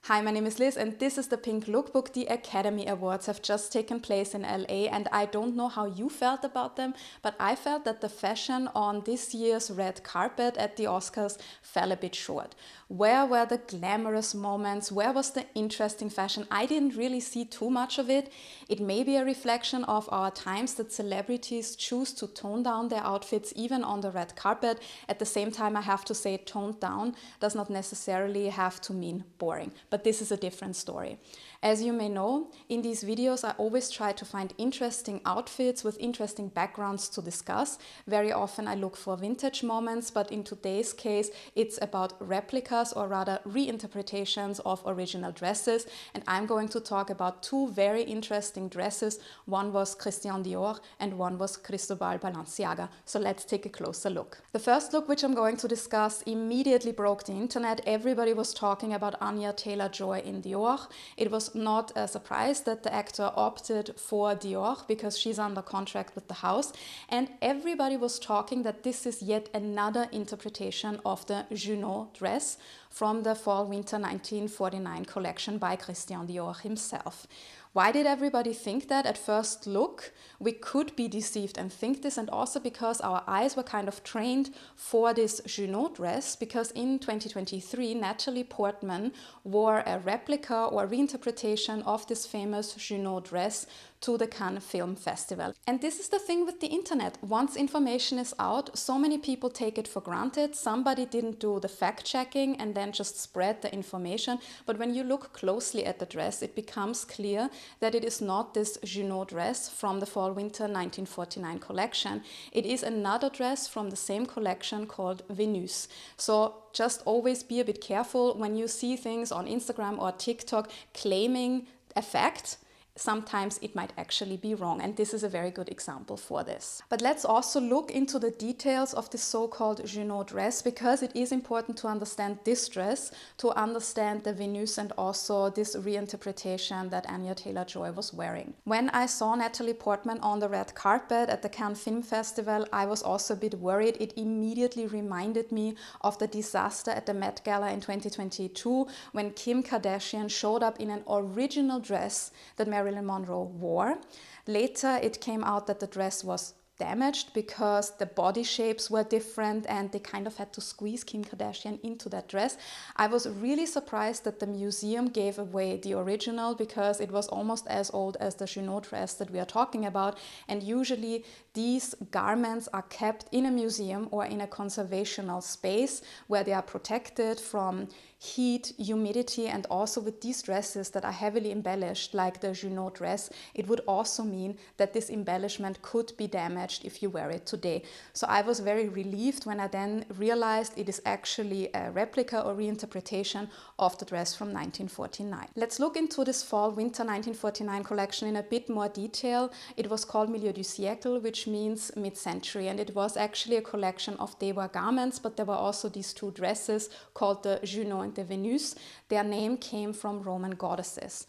Hi, my name is Liz and this is the Pink Lookbook. The Academy Awards have just taken place in LA and I don't know how you felt about them, but I felt that the fashion on this year's red carpet at the Oscars fell a bit short. Where were the glamorous moments? Where was the interesting fashion? I didn't really see too much of it. It may be a reflection of our times that celebrities choose to tone down their outfits even on the red carpet. At the same time, I have to say toned down does not necessarily have to mean boring. But this is a different story. As you may know, in these videos I always try to find interesting outfits with interesting backgrounds to discuss. Very often I look for vintage moments, but in today's case it's about replicas or rather reinterpretations of original dresses, and I'm going to talk about two very interesting dresses. One was Christian Dior and one was Cristóbal Balenciaga. So let's take a closer look. The first look which I'm going to discuss immediately broke the internet. Everybody was talking about Anya Taylor Joy in Dior. It was not a surprise that the actor opted for Dior because she's under contract with the house, and everybody was talking that this is yet another interpretation of the Junon dress from the Fall-Winter 1949 collection by Christian Dior himself. Why did everybody think that? At first look, we could be deceived and think this, and also because our eyes were kind of trained for this Junon dress, because in 2023 Natalie Portman wore a replica or reinterpretation of this famous Junon dress to the Cannes Film Festival. And this is the thing with the internet. Once information is out, so many people take it for granted. Somebody didn't do the fact checking and then just spread the information. But when you look closely at the dress, it becomes clear that it is not this Junon dress from the Fall-Winter 1949 collection. It is another dress from the same collection called Vénus. So just always be a bit careful when you see things on Instagram or TikTok claiming a fact. Sometimes it might actually be wrong, and this is a very good example for this. But let's also look into the details of this so-called Junon dress, because it is important to understand this dress, to understand the Venus and also this reinterpretation that Anya Taylor Joy was wearing. When I saw Natalie Portman on the red carpet at the Cannes Film Festival, I was also a bit worried. It immediately reminded me of the disaster at the Met Gala in 2022 when Kim Kardashian showed up in an original dress that Marilyn Monroe wore. Later it came out that the dress was damaged because the body shapes were different and they kind of had to squeeze Kim Kardashian into that dress. I was really surprised that the museum gave away the original because it was almost as old as the Junon dress that we are talking about, and usually these garments are kept in a museum or in a conservational space where they are protected from heat, humidity, and also with these dresses that are heavily embellished like the Junon dress, it would also mean that this embellishment could be damaged if you wear it today. So I was very relieved when I then realized it is actually a replica or reinterpretation of the dress from 1949. Let's look into this Fall-Winter 1949 collection in a bit more detail. It was called Milieu du siècle, which means mid-century, and it was actually a collection of Dior garments, but there were also these two dresses called the Junon and the Venus. Their name came from Roman goddesses.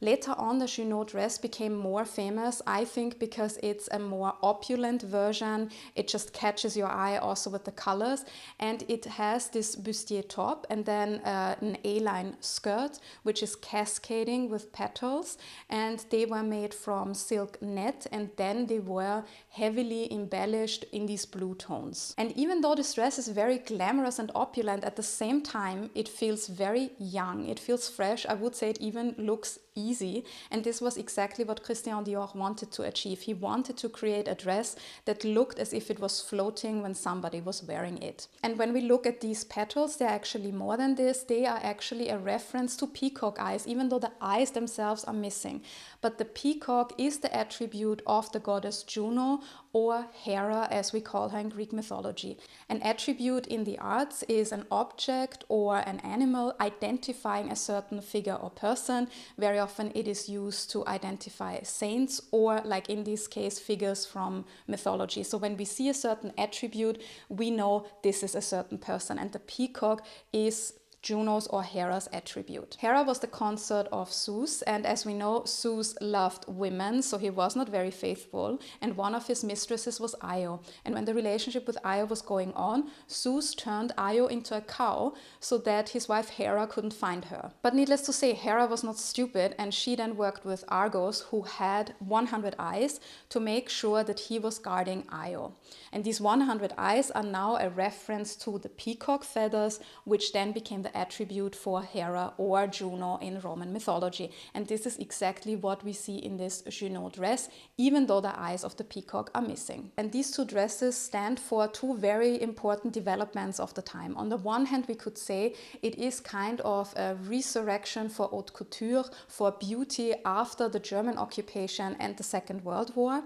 Later on, the Junon dress became more famous, I think, because it's a more opulent version. It just catches your eye also with the colors, and it has this bustier top and then an A-line skirt, which is cascading with petals, and they were made from silk net, and then they were heavily embellished in these blue tones. And even though this dress is very glamorous and opulent, at the same time it feels very young, it feels fresh. I would say it even looks easy, and this was exactly what Christian Dior wanted to achieve. He wanted to create a dress that looked as if it was floating when somebody was wearing it. And when we look at these petals, they're actually more than this. They are actually a reference to peacock eyes, even though the eyes themselves are missing. But the peacock is the attribute of the goddess Juno, or Hera as we call her in Greek mythology. An attribute in the arts is an object or an animal identifying a certain figure or person. Very often it is used to identify saints or, like in this case, figures from mythology. So when we see a certain attribute, we know this is a certain person, and the peacock is Juno's or Hera's attribute. Hera was the consort of Zeus, and as we know, Zeus loved women, so he was not very faithful, and one of his mistresses was Io. And when the relationship with Io was going on, Zeus turned Io into a cow so that his wife Hera couldn't find her. But needless to say, Hera was not stupid, and she then worked with Argos, who had 100 eyes, to make sure that he was guarding Io. And these 100 eyes are now a reference to the peacock feathers, which then became the attribute for Hera or Juno in Roman mythology. And this is exactly what we see in this Junon dress, even though the eyes of the peacock are missing. And these two dresses stand for two very important developments of the time. On the one hand, we could say it is kind of a resurrection for haute couture, for beauty after the German occupation and the Second World War.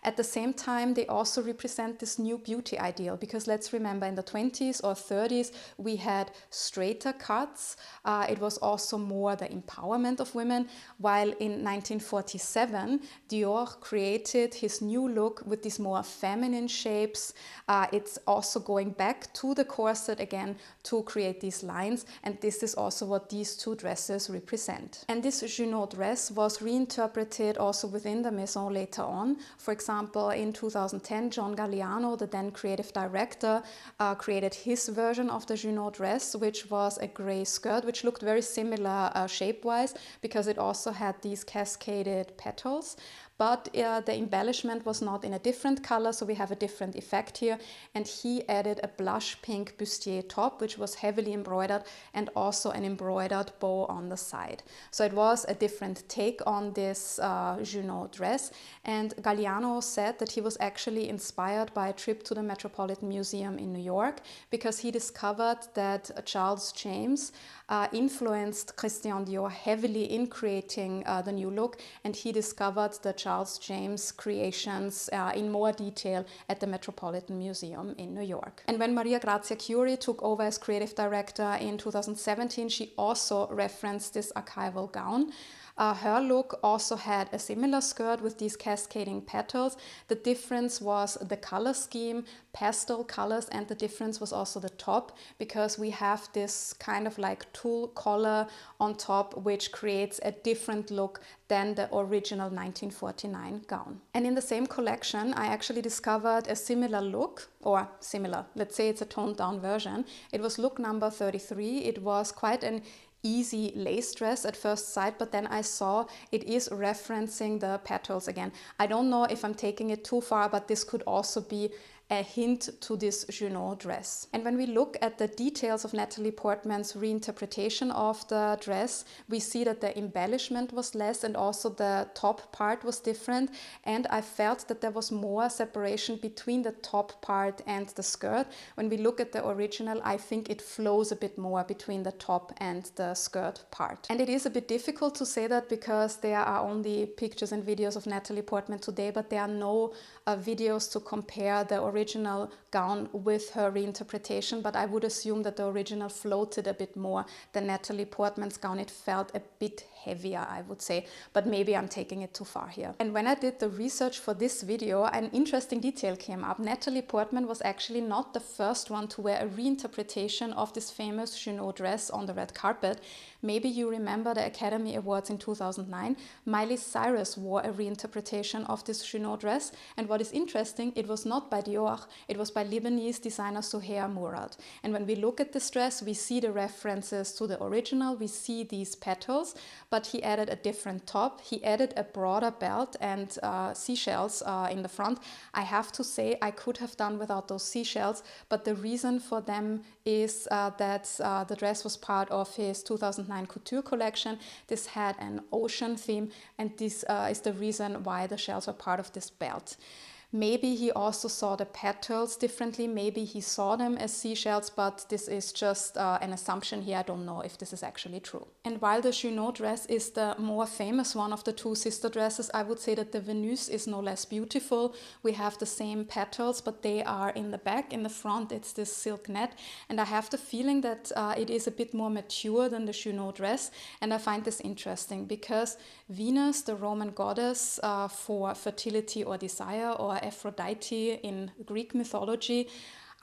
At the same time, they also represent this new beauty ideal, because let's remember, in the 20s or 30s, we had straighter cuts. It was also more the empowerment of women, while in 1947, Dior created his new look with these more feminine shapes. It's also going back to the corset again to create these lines, and this is also what these two dresses represent. And this Junon dress was reinterpreted also within the Maison later on. For example, in 2010, John Galliano, the then creative director, created his version of the Junon dress, which was a gray skirt, which looked very similar shape-wise, because it also had these cascaded petals. But the embellishment was not in a different color, so we have a different effect here. And he added a blush pink bustier top, which was heavily embroidered, and also an embroidered bow on the side. So it was a different take on this Junon dress. And Galliano said that he was actually inspired by a trip to the Metropolitan Museum in New York, because he discovered that Charles James influenced Christian Dior heavily in creating the new look, and he discovered the Charles James creations in more detail at the Metropolitan Museum in New York. And when Maria Grazia Chiuri took over as creative director in 2017, she also referenced this archival gown. Her look also had a similar skirt with these cascading petals. The difference was the color scheme, pastel colors, and the difference was also the top, because we have this kind of like tulle collar on top, which creates a different look than the original 1949 gown. And in the same collection, I actually discovered a similar look, or similar, let's say it's a toned down version. It was look number 33. It was quite an easy lace dress at first sight, but then I saw it is referencing the petals again. I don't know if I'm taking it too far, but this could also be a hint to this Junon dress. And when we look at the details of Natalie Portman's reinterpretation of the dress, we see that the embellishment was less, and also the top part was different. And I felt that there was more separation between the top part and the skirt. When we look at the original, I think it flows a bit more between the top and the skirt part. And it is a bit difficult to say that, because there are only pictures and videos of Natalie Portman today, but there are no videos to compare the original gown with her reinterpretation. But I would assume that the original floated a bit more than Natalie Portman's gown. It felt a bit heavier, I would say, but maybe I'm taking it too far here. And when I did the research for this video, an interesting detail came up. Natalie Portman was actually not the first one to wear a reinterpretation of this famous Junon dress on the red carpet. Maybe you remember the Academy Awards in 2009. Miley Cyrus wore a reinterpretation of this Junon dress, and what is interesting, it was not by Dior, it was by Lebanese designer Souhair Mourad. And when we look at this dress, we see the references to the original, we see these petals, but he added a different top, he added a broader belt and seashells in the front. I have to say, I could have done without those seashells, but the reason for them is that the dress was part of his 2009 couture collection. This had an ocean theme, and this is the reason why the shells are part of this belt. Maybe he also saw the petals differently, maybe he saw them as seashells, but this is just an assumption here. I don't know if this is actually true. And while the Junon dress is the more famous one of the two sister dresses, I would say that the Vénus is no less beautiful. We have the same petals, but they are in the back. In the front, it's this silk net. And I have the feeling that it is a bit more mature than the Junon dress. And I find this interesting because Venus, the Roman goddess for fertility or desire, or Aphrodite in Greek mythology,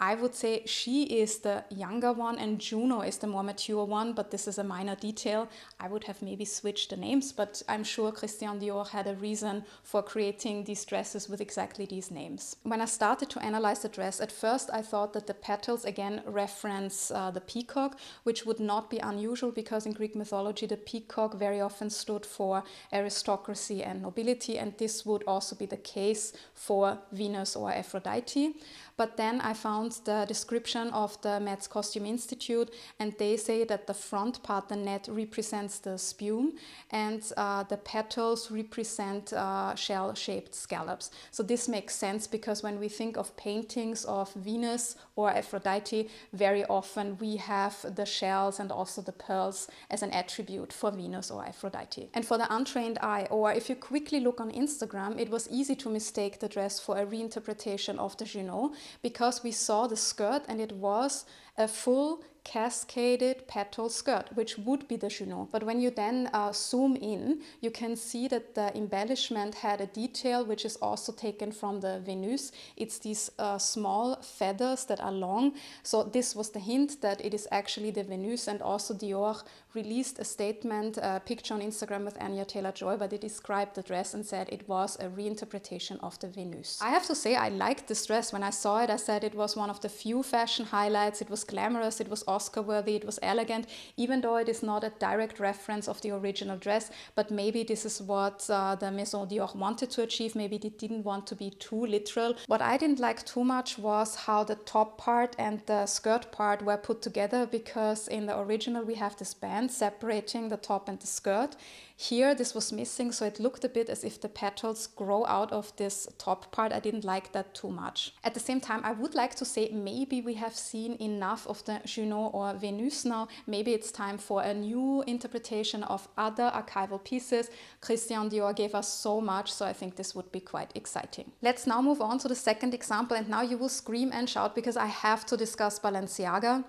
I would say she is the younger one and Juno is the more mature one, but this is a minor detail. I would have maybe switched the names, but I'm sure Christian Dior had a reason for creating these dresses with exactly these names. When I started to analyze the dress, at first I thought that the petals again reference the peacock, which would not be unusual because in Greek mythology the peacock very often stood for aristocracy and nobility, and this would also be the case for Venus or Aphrodite. But then I found the description of the Met's Costume Institute, and they say that the front part, the net, represents the spume, and the petals represent shell-shaped scallops. So this makes sense because when we think of paintings of Venus or Aphrodite, very often we have the shells and also the pearls as an attribute for Venus or Aphrodite. And for the untrained eye, or if you quickly look on Instagram, it was easy to mistake the dress for a reinterpretation of the Junon, because we saw the skirt and it was a full cascaded petal skirt, which would be the Junon. But when you then zoom in, you can see that the embellishment had a detail which is also taken from the Vénus. It's these small feathers that are long. So this was the hint that it is actually the Vénus, and also Dior released a statement, a picture on Instagram with Anya Taylor Joy, but they described the dress and said it was a reinterpretation of the Vénus. I have to say I liked this dress. When I saw it, I said it was one of the few fashion highlights. It was glamorous, it was Oscar worthy, it was elegant, even though it is not a direct reference of the original dress, but maybe this is what the Maison Dior wanted to achieve. Maybe they didn't want to be too literal. What I didn't like too much was how the top part and the skirt part were put together, because in the original we have this band separating the top and the skirt. Here this was missing, so it looked a bit as if the petals grow out of this top part. I didn't like that too much. At the same time, I would like to say maybe we have seen enough of the Junon or Vénus now. Maybe it's time for a new interpretation of other archival pieces. Christian Dior gave us so much, so I think this would be quite exciting. Let's now move on to the second example, and now you will scream and shout because I have to discuss Balenciaga.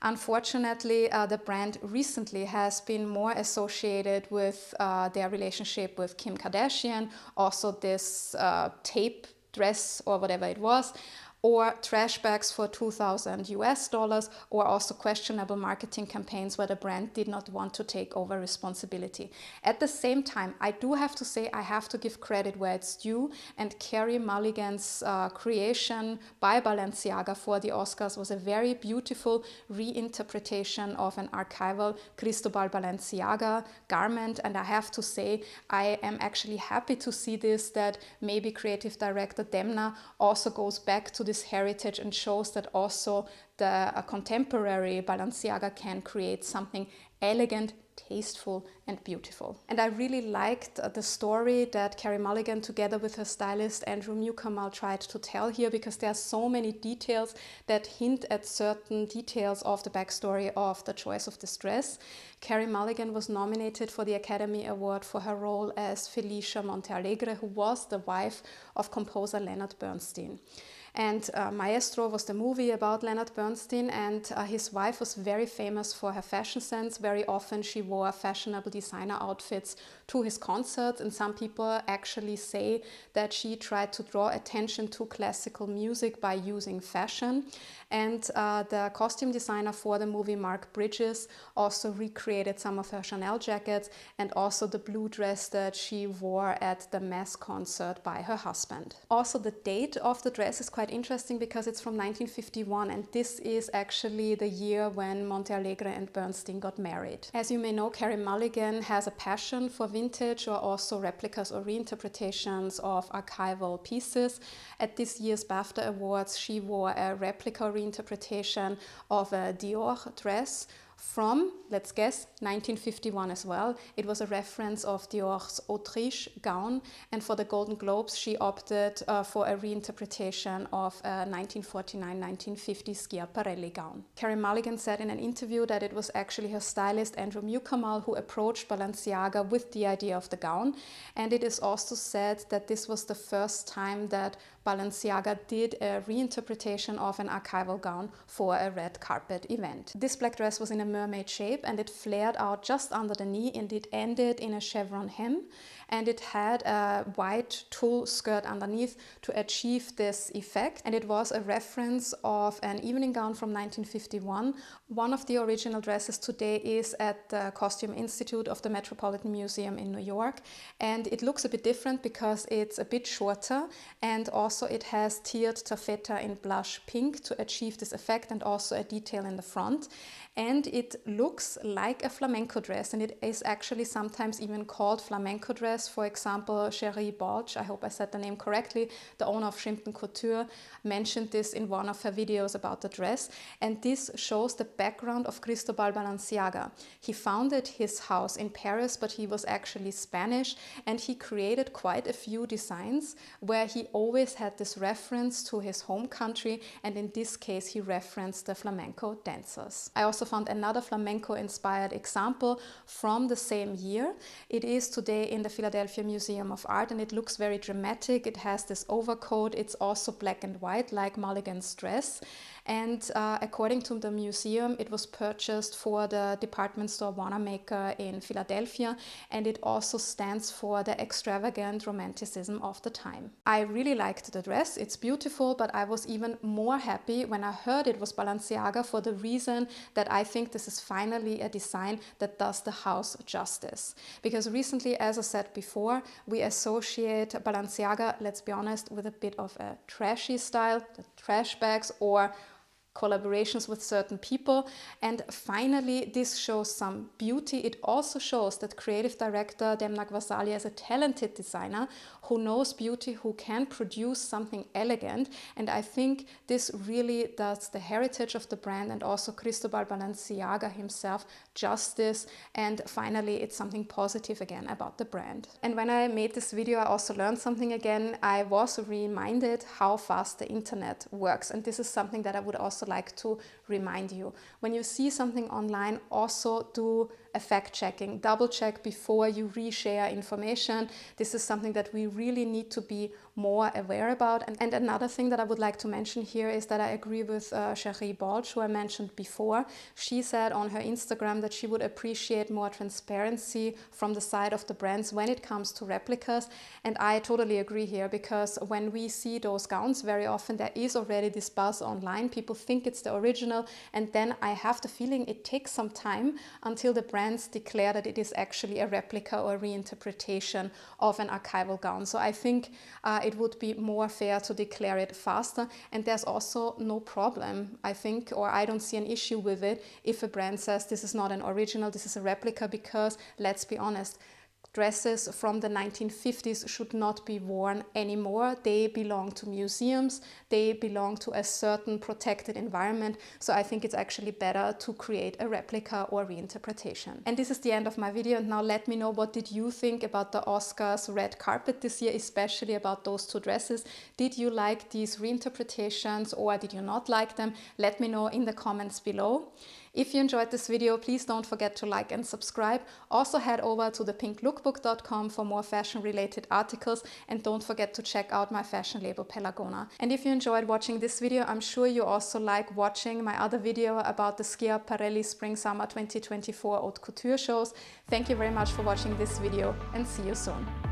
Unfortunately, the brand recently has been more associated with their relationship with Kim Kardashian, also this tape dress or whatever it was, or trash bags for $2,000, or also questionable marketing campaigns where the brand did not want to take over responsibility. At the same time, I do have to say I have to give credit where it's due, and Carey Mulligan's creation by Balenciaga for the Oscars was a very beautiful reinterpretation of an archival Cristóbal Balenciaga garment, and I have to say I am actually happy to see this, that maybe creative director Demna also goes back to this heritage and shows that also the contemporary Balenciaga can create something elegant, tasteful and beautiful. And I really liked the story that Carey Mulligan together with her stylist Andrew Newcomer tried to tell here, because there are so many details that hint at certain details of the backstory of the choice of this dress. Carey Mulligan was nominated for the Academy Award for her role as Felicia Montealegre, who was the wife of composer Leonard Bernstein. And Maestro was the movie about Leonard Bernstein, and his wife was very famous for her fashion sense. Very often she wore fashionable designer outfits to his concerts, and some people actually say that she tried to draw attention to classical music by using fashion. And the costume designer for the movie, Mark Bridges, also recreated some of her Chanel jackets and also the blue dress that she wore at the mass concert by her husband. Also, the date of the dress is quite interesting because it's from 1951, and this is actually the year when Montealegre and Bernstein got married. As you may know, Carey Mulligan has a passion for vintage or also replicas or reinterpretations of archival pieces. At this year's BAFTA Awards, she wore a replica reinterpretation of a Dior dress from, let's guess, 1951 as well. It was a reference of Dior's Autriche gown, and for the Golden Globes she opted for a reinterpretation of a 1949-1950 Schiaparelli gown. Carey Mulligan said in an interview that it was actually her stylist Andrew Newcomer who approached Balenciaga with the idea of the gown, and it is also said that this was the first time that Balenciaga did a reinterpretation of an archival gown for a red carpet event. This black dress was in a mermaid shape and it flared out just under the knee and it ended in a chevron hem, and it had a white tulle skirt underneath to achieve this effect, and it was a reference of an evening gown from 1951. One of the original dresses today is at the Costume Institute of the Metropolitan Museum in New York, and it looks a bit different because it's a bit shorter and also it has tiered taffeta in blush pink to achieve this effect, and also a detail in the front. And it looks like a flamenco dress, and it is actually sometimes even called flamenco dress. For example, Carey Mulligan, I hope I said the name correctly, the owner of Shrimpton Couture, mentioned this in one of her videos about the dress. And this shows the background of Cristóbal Balenciaga. He founded his house in Paris, but he was actually Spanish, and he created quite a few designs where he always had this reference to his home country, and in this case he referenced the flamenco dancers. I also found another flamenco inspired example from the same year. It is today in the Philadelphia Museum of Art, and it looks very dramatic. It has this overcoat. It's also black and white like Mulligan's dress, and according to the museum it was purchased for the department store Wanamaker in Philadelphia, and it also stands for the extravagant romanticism of the time. I really liked the dress. It's beautiful, but I was even more happy when I heard it was Balenciaga, for the reason that I think this is finally a design that does the house justice. Because recently, as I said before, we associate Balenciaga, let's be honest, with a bit of a trashy style, the trash bags or collaborations with certain people, and finally this shows some beauty. It also shows that creative director Demna Gvasalia is a talented designer who knows beauty, who can produce something elegant, and I think this really does the heritage of the brand and also Cristóbal Balenciaga himself justice, and finally it's something positive again about the brand. And when I made this video I also learned something again. I was reminded how fast the internet works, and this is something that I would also like to remind you. When you see something online, also do a fact checking, double check before you reshare information. This is something that we really need to be more aware about. And another thing that I would like to mention here is that I agree with Carey Mulligan, who I mentioned before. She said on her Instagram that she would appreciate more transparency from the side of the brands when it comes to replicas, and I totally agree here, because when we see those gowns, very often there is already this buzz online. People think it's the original, and then I have the feeling it takes some time until the brands declare that it is actually a replica or reinterpretation of an archival gown. So I think it would be more fair to declare it faster, and there's also no problem, I think, or I don't see an issue with it if a brand says this is not an original, this is a replica, because let's be honest, dresses from the 1950s should not be worn anymore. They belong to museums, they belong to a certain protected environment, so I think it's actually better to create a replica or reinterpretation. And this is the end of my video, and now let me know, what did you think about the Oscars red carpet this year, especially about those two dresses? Did you like these reinterpretations or did you not like them? Let me know in the comments below. If you enjoyed this video, please don't forget to like and subscribe. Also head over to thepinklookbook.com for more fashion related articles, and don't forget to check out my fashion label Pelagona. And if you enjoyed watching this video, I'm sure you also like watching my other video about the Schiaparelli Spring Summer 2024 Haute Couture shows. Thank you very much for watching this video, and see you soon.